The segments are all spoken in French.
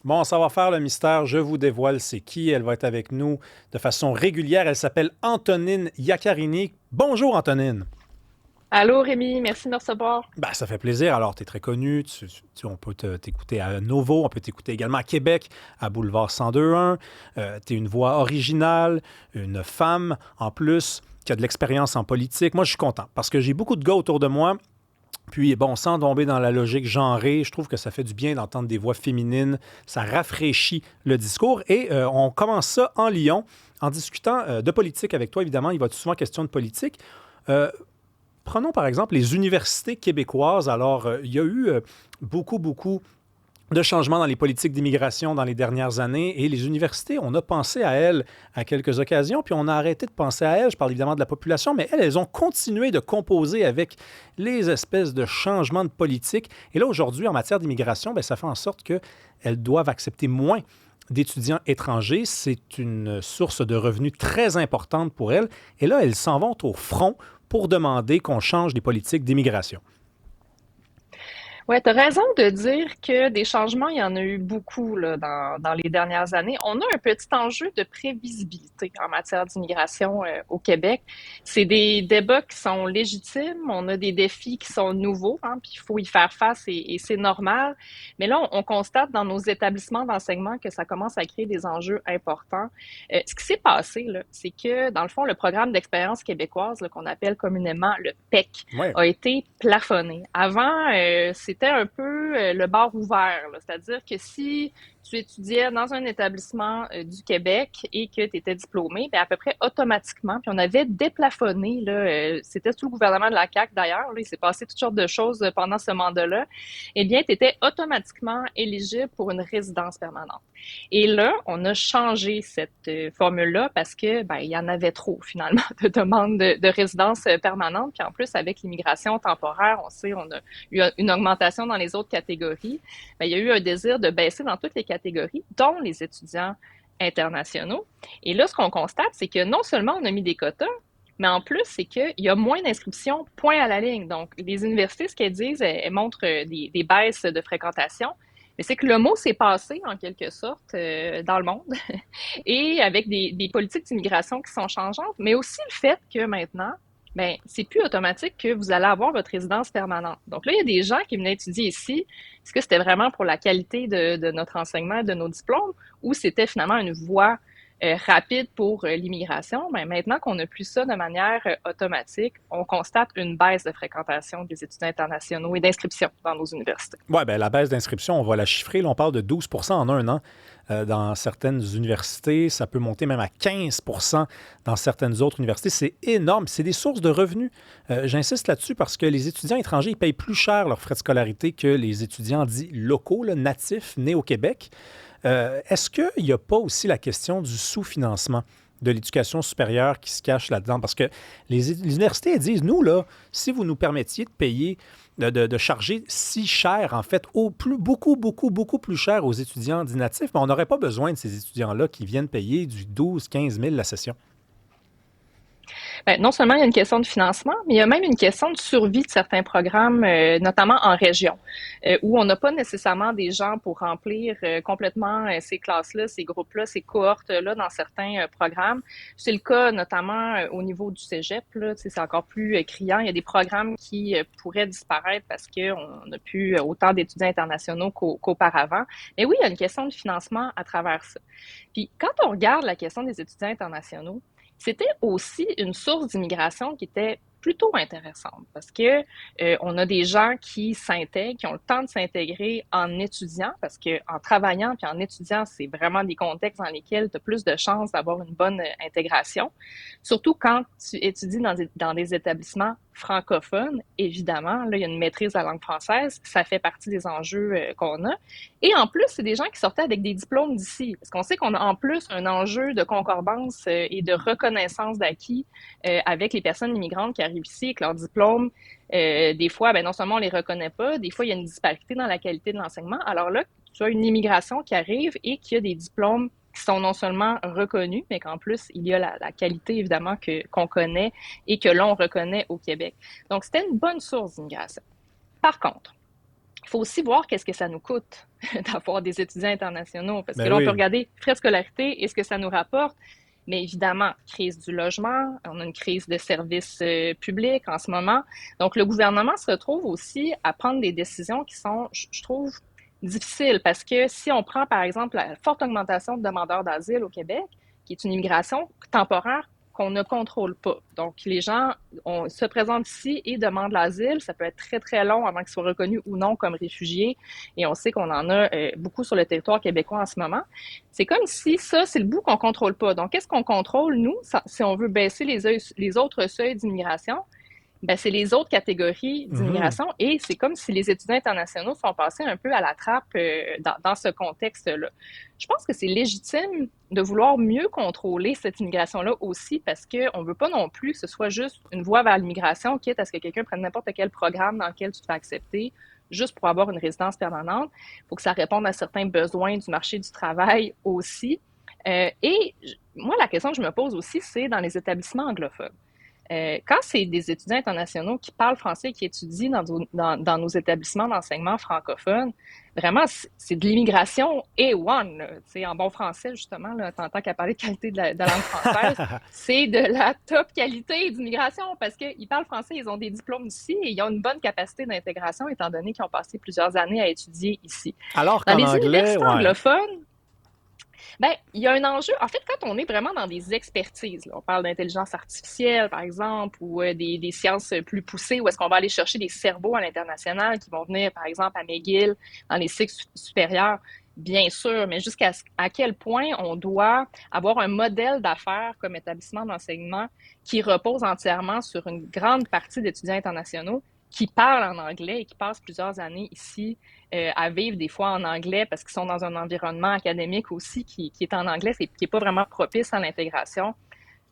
Bon, ça va faire le mystère. Je vous dévoile c'est qui. Elle va être avec nous de façon régulière. Elle s'appelle Antonine Iaccarini. Bonjour, Antonine. Allô Rémi, merci de me recevoir. Ben, ça fait plaisir. Alors, tu es très connu. On peut t'écouter à Novo. On peut t'écouter également à Québec, à Boulevard 1021. Tu es une voix originale, une femme en plus, qui a de l'expérience en politique. Moi, je suis content parce que j'ai beaucoup de gars autour de moi. Puis, bon, sans tomber dans la logique genrée, je trouve que ça fait du bien d'entendre des voix féminines. Ça rafraîchit le discours. Et on commence ça en Lyon, en discutant de politique avec toi. Évidemment, il va être souvent question de politique. Euh, Prenons par exemple les universités québécoises. Alors, il y a eu beaucoup de changements dans les politiques d'immigration dans les dernières années et les universités, on a pensé à elles à quelques occasions, puis on a arrêté de penser à elles. Je parle évidemment de la population, mais elles ont continué de composer avec les espèces de changements de politique. Et là, aujourd'hui, en matière d'immigration, bien, ça fait en sorte qu'elles doivent accepter moins d'étudiants étrangers. C'est une source de revenus très importante pour elles. Et là, elles s'en vont au front pour demander qu'on change les politiques d'immigration. Ouais, tu as raison de dire que des changements, il y en a eu beaucoup là, dans les dernières années. On a un petit enjeu de prévisibilité en matière d'immigration au Québec. C'est des débats qui sont légitimes, on a des défis qui sont nouveaux, hein, puis il faut y faire face et c'est normal. Mais là, on constate dans nos établissements d'enseignement que ça commence à créer des enjeux importants. Ce qui s'est passé, là, c'est que, dans le fond, le programme d'expérience québécoise, là, qu'on appelle communément le PEC, Oui. a été plafonné. Avant, c'était un peu le bar ouvert, là. C'est-à-dire que si tu étudiais dans un établissement du Québec et que tu étais diplômé, bien, à peu près automatiquement, puis on avait déplafonné, là, c'était sous le gouvernement de la CAQ d'ailleurs, là, il s'est passé toutes sortes de choses pendant ce mandat-là, eh bien, tu étais automatiquement éligible pour une résidence permanente. Et là, on a changé cette formule-là parce que ben, il y en avait trop finalement de demandes de résidence permanente. Puis en plus, avec l'immigration temporaire, on sait, on a eu une augmentation dans les autres catégories. Ben, il y a eu un désir de baisser dans toutes les catégories, dont les étudiants internationaux. Et là, ce qu'on constate, c'est que non seulement on a mis des quotas, mais en plus, c'est qu'il y a moins d'inscriptions, point à la ligne. Donc, les universités, ce qu'elles disent, elles montrent des baisses de fréquentation, mais c'est que le mot s'est passé, en quelque sorte, dans le monde, et avec des politiques d'immigration qui sont changeantes, mais aussi le fait que maintenant, ben, c'est plus automatique que vous allez avoir votre résidence permanente. Donc là, il y a des gens qui venaient étudier ici. Est-ce que c'était vraiment pour la qualité de notre enseignement, de nos diplômes, ou c'était finalement une voie rapide pour l'immigration? Ben, maintenant qu'on n'a plus ça de manière automatique, on constate une baisse de fréquentation des étudiants internationaux et d'inscription dans nos universités. Oui, bien, la baisse d'inscription, on va la chiffrer. Là, on parle de 12 en un an dans certaines universités. Ça peut monter même à 15 dans certaines autres universités. C'est énorme. C'est des sources de revenus. J'insiste là-dessus parce que les étudiants étrangers, ils payent plus cher leurs frais de scolarité que les étudiants dits locaux, là, natifs, nés au Québec. Est-ce qu'il n'y a pas aussi la question du sous-financement de l'éducation supérieure qui se cache là-dedans? Parce que les universités elles disent, nous, là, si vous nous permettiez de payer, de charger si cher, en fait, beaucoup plus cher aux étudiants dits natifs, mais on n'aurait pas besoin de ces étudiants-là qui viennent payer du 12 000 15 000 la session. Ben, non seulement il y a une question de financement, mais il y a même une question de survie de certains programmes, notamment en région, où on n'a pas nécessairement des gens pour remplir complètement ces classes-là, ces groupes-là, ces cohortes-là dans certains programmes. C'est le cas notamment au niveau du cégep, là, c'est encore plus criant. Il y a des programmes qui pourraient disparaître parce qu'on n'a plus autant d'étudiants internationaux qu'auparavant. Mais oui, il y a une question de financement à travers ça. Puis quand on regarde la question des étudiants internationaux, c'était aussi une source d'immigration qui était plutôt intéressante parce que on a des gens qui s'intègrent, qui ont le temps de s'intégrer en étudiant parce que en travaillant puis en étudiant, c'est vraiment des contextes dans lesquels tu as plus de chances d'avoir une bonne intégration. Surtout quand tu étudies dans des établissements francophones, évidemment, là il y a une maîtrise de la langue française, ça fait partie des enjeux qu'on a. Et en plus, c'est des gens qui sortaient avec des diplômes d'ici. Parce qu'on sait qu'on a en plus un enjeu de concordance et de reconnaissance d'acquis avec les personnes immigrantes qui arrivent ici avec leurs diplômes. Des fois, ben, non seulement on les reconnaît pas, des fois, il y a une disparité dans la qualité de l'enseignement. Alors là, tu as une immigration qui arrive et qui a des diplômes qui sont non seulement reconnus, mais qu'en plus, il y a la qualité, évidemment, qu'on connaît et que l'on reconnaît au Québec. Donc, c'était une bonne source d'immigration. Par contre, il faut aussi voir qu'est-ce que ça nous coûte d'avoir des étudiants internationaux. Parce que Ben là, on peut oui. regarder frais de scolarité et ce que ça nous rapporte. Mais évidemment, crise du logement, on a une crise de services publics en ce moment. Donc, le gouvernement se retrouve aussi à prendre des décisions qui sont, je trouve, difficiles. Parce que si on prend, par exemple, la forte augmentation de demandeurs d'asile au Québec, qui est une immigration temporaire qu'on ne contrôle pas. Donc, les gens se présentent ici et demandent l'asile. Ça peut être très, très long avant qu'ils soient reconnus ou non comme réfugiés. Et on sait qu'on en a beaucoup sur le territoire québécois en ce moment. C'est comme si ça, c'est le bout qu'on contrôle pas. Donc, qu'est-ce qu'on contrôle, nous, si on veut baisser les autres seuils d'immigration? Ben, c'est les autres catégories Mhm. d'immigration et c'est comme si les étudiants internationaux sont passés un peu à la trappe dans ce contexte-là. Je pense que c'est légitime de vouloir mieux contrôler cette immigration-là aussi parce qu'on ne veut pas non plus que ce soit juste une voie vers l'immigration, quitte à ce que quelqu'un prenne n'importe quel programme dans lequel tu te fais accepter juste pour avoir une résidence permanente. Il faut que ça réponde à certains besoins du marché du travail aussi. Moi, la question que je me pose aussi, c'est dans les établissements anglophones. Quand c'est des étudiants internationaux qui parlent français et qui étudient dans nos établissements d'enseignement francophones, vraiment, c'est de l'immigration A1, là. Tu sais, en bon français, justement, là, tant qu'à parler de qualité de la langue française, c'est de la top qualité d'immigration parce qu'ils parlent français, ils ont des diplômes ici et ils ont une bonne capacité d'intégration étant donné qu'ils ont passé plusieurs années à étudier ici. Alors Dans qu'en les anglais, universités ouais. anglophones, ben, il y a un enjeu. En fait, quand on est vraiment dans des expertises, là, on parle d'intelligence artificielle, par exemple, ou des sciences plus poussées, où est-ce qu'on va aller chercher des cerveaux à l'international qui vont venir, par exemple, à McGill, dans les cycles supérieurs, bien sûr, mais jusqu'à à quel point on doit avoir un modèle d'affaires comme établissement d'enseignement qui repose entièrement sur une grande partie d'étudiants internationaux qui parlent en anglais et qui passent plusieurs années ici à vivre des fois en anglais parce qu'ils sont dans un environnement académique aussi qui est en anglais, qui n'est pas vraiment propice à l'intégration.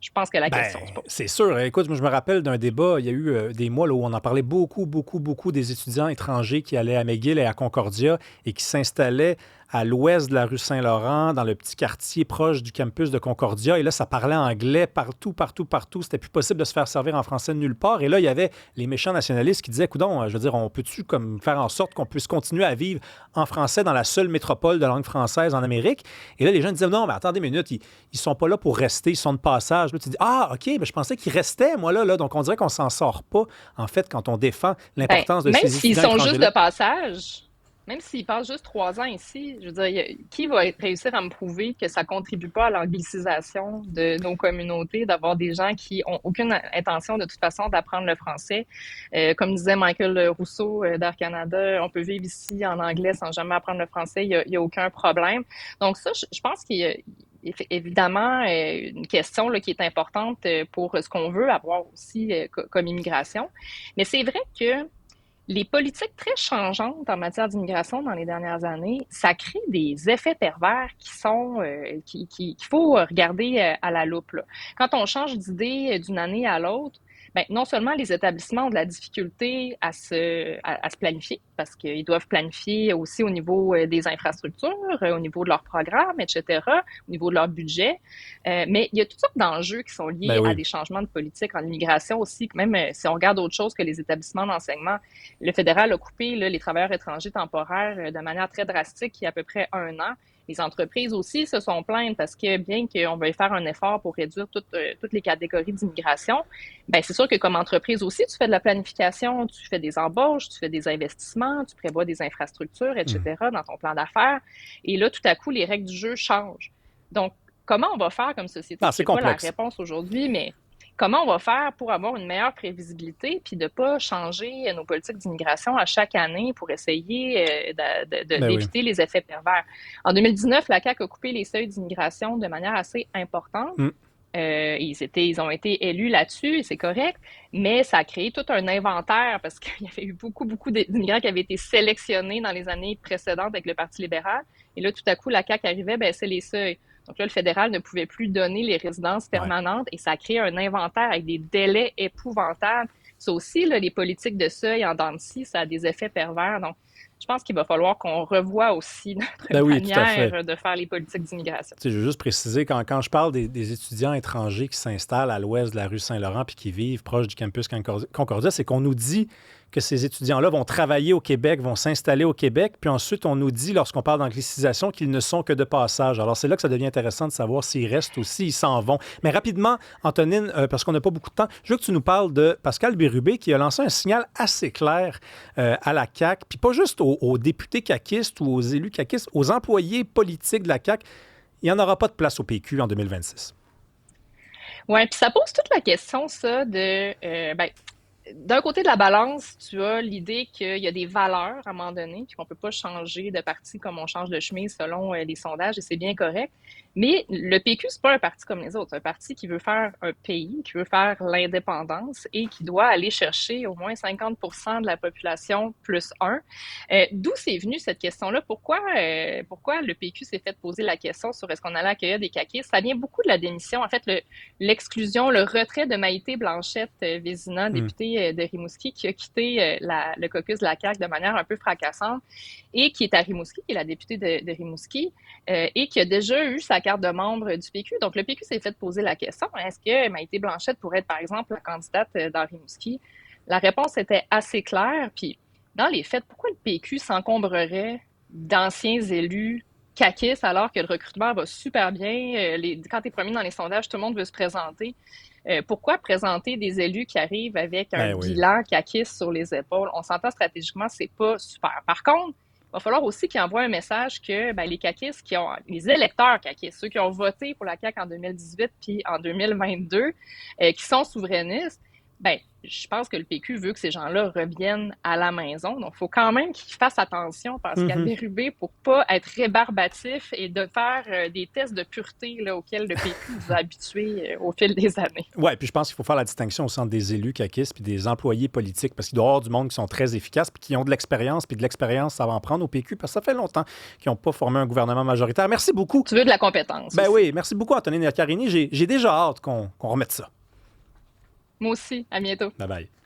Je pense que la Ben, question se pose. c'est sûr. Écoute, moi, je me rappelle d'un débat, il y a eu des mois là, où on en parlait beaucoup, beaucoup, beaucoup des étudiants étrangers qui allaient à McGill et à Concordia et qui s'installaient à l'ouest de la rue Saint-Laurent, dans le petit quartier proche du campus de Concordia. Et là, ça parlait anglais partout, partout, partout. C'était plus possible de se faire servir en français nulle part. Et là, il y avait les méchants nationalistes qui disaient, coudon, je veux dire, on peut-tu comme faire en sorte qu'on puisse continuer à vivre en français dans la seule métropole de langue française en Amérique? Et là, les gens disaient, non, mais attendez une minute, ils sont pas là pour rester, ils sont de passage. Là, tu dis, ah, OK, ben, je pensais qu'ils restaient, moi, là. Donc, on dirait qu'on s'en sort pas, en fait, quand on défend Ben, l'importance de même ces s'ils étudiants sont juste étrangers-là. de passage, même s'ils passent juste 3 ans ici, je veux dire, qui va réussir à me prouver que ça contribue pas à l'anglicisation de nos communautés, d'avoir des gens qui ont aucune intention de toute façon d'apprendre le français? Comme disait Michael Rousseau d'Air Canada, on peut vivre ici en anglais sans jamais apprendre le français, il y a aucun problème. Donc ça, je pense qu'il y a évidemment une question là, qui est importante pour ce qu'on veut avoir aussi comme immigration. Mais c'est vrai que les politiques très changeantes en matière d'immigration dans les dernières années, ça crée des effets pervers qui sont qu'il faut regarder à la loupe, là. Quand on change d'idée d'une année à l'autre, ben, non seulement les établissements ont de la difficulté à se planifier, parce qu'ils doivent planifier aussi au niveau des infrastructures, au niveau de leurs programmes, etc., au niveau de leur budget, mais il y a toutes sortes d'enjeux qui sont Ben liés à oui. des changements de politique en immigration aussi, même si on regarde autre chose que les établissements d'enseignement. Le fédéral a coupé là, les travailleurs étrangers temporaires de manière très drastique il y a à peu près 1 an. Les entreprises aussi se sont plaintes parce que bien qu'on veuille faire un effort pour réduire toutes les catégories d'immigration, ben c'est sûr que comme entreprise aussi, tu fais de la planification, tu fais des embauches, tu fais des investissements, tu prévois des infrastructures, Mm. etc. dans ton plan d'affaires. Et là, tout à coup, les règles du jeu changent. Donc, comment on va faire comme société? Non, Je c'est sais pas la complexe. réponse aujourd'hui, mais comment on va faire pour avoir une meilleure prévisibilité puis de ne pas changer nos politiques d'immigration à chaque année pour essayer Ben oui. d'éviter les effets pervers. En 2019, la CAQ a coupé les seuils d'immigration de manière assez importante. Mm. Ils ont été élus là-dessus, et c'est correct, mais ça a créé tout un inventaire parce qu'il y avait eu beaucoup, beaucoup d'immigrants qui avaient été sélectionnés dans les années précédentes avec le Parti libéral. Et là, tout à coup, la CAQ arrivait, baissait les seuils. Donc là, le fédéral ne pouvait plus donner les résidences Ouais. permanentes et ça a créé un inventaire avec des délais épouvantables. Ça aussi, là, les politiques de seuil en dents de scie, ça a des effets pervers. Donc, je pense qu'il va falloir qu'on revoie aussi Ben notre oui, tout à fait. manière de faire les politiques d'immigration. Tu sais, je veux juste préciser, quand je parle des étudiants étrangers qui s'installent à l'ouest de la rue Saint-Laurent puis qui vivent proche du campus Concordia, c'est qu'on nous dit que ces étudiants-là vont travailler au Québec, vont s'installer au Québec, puis ensuite, on nous dit, lorsqu'on parle d'anglicisation, qu'ils ne sont que de passage. Alors, c'est là que ça devient intéressant de savoir s'ils restent ou s'ils s'en vont. Mais rapidement, Antonine, parce qu'on n'a pas beaucoup de temps, je veux que tu nous parles de Pascal Bérubé qui a lancé un signal assez clair à la CAQ, puis pas juste aux députés caquistes ou aux élus caquistes, aux employés politiques de la CAQ. Il n'y en aura pas de place au PQ en 2026. Oui, puis ça pose toute la question, ça, d'un côté de la balance, tu as l'idée qu'il y a des valeurs à un moment donné, puis qu'on ne peut pas changer de parti comme on change de chemise selon les sondages, et c'est bien correct. Mais le PQ, c'est pas un parti comme les autres. C'est un parti qui veut faire un pays, qui veut faire l'indépendance et qui doit aller chercher au moins 50% de la population plus un. D'où c'est venu cette question-là? Pourquoi le PQ s'est fait poser la question sur est-ce qu'on allait accueillir des caquistes? Ça vient beaucoup de la démission. En fait, l'exclusion, le retrait de Maïté Blanchette-Vézina, députée de Rimouski, qui a quitté le caucus de la CAQ de manière un peu fracassante et qui est à Rimouski, qui est la députée de Rimouski, et qui a déjà eu sa carte de membre du PQ. Donc, le PQ s'est fait poser la question, est-ce que Maïté Blanchette pourrait être, par exemple, la candidate dans Rimouski? La réponse était assez claire. Puis, dans les faits, pourquoi le PQ s'encombrerait d'anciens élus caquistes alors que le recrutement va super bien? Quand tu es premier dans les sondages, tout le monde veut se présenter. Pourquoi présenter des élus qui arrivent avec un bilan caquiste sur les épaules? On s'entend stratégiquement, c'est pas super. Par contre, il va falloir aussi qu'ils envoient un message que les caquistes, les électeurs caquistes, ceux qui ont voté pour la CAQ en 2018 puis en 2022, qui sont souverainistes, je pense que le PQ veut que ces gens-là reviennent à la maison. Donc, il faut quand même qu'ils fassent attention, Pascal Bérubé, pour pas être rébarbatif et de faire des tests de pureté là, auxquels le PQ nous a habitués au fil des années. Oui, puis je pense qu'il faut faire la distinction au centre des élus caquistes puis des employés politiques, parce qu'il doit y avoir du monde qui sont très efficaces puis qui ont de l'expérience, puis de l'expérience, ça va en prendre au PQ, parce que ça fait longtemps qu'ils n'ont pas formé un gouvernement majoritaire. Merci beaucoup. Tu veux de la compétence. Oui, merci beaucoup, Antonine Carini. J'ai déjà hâte qu'on remette ça. Moi aussi. À bientôt. Bye bye.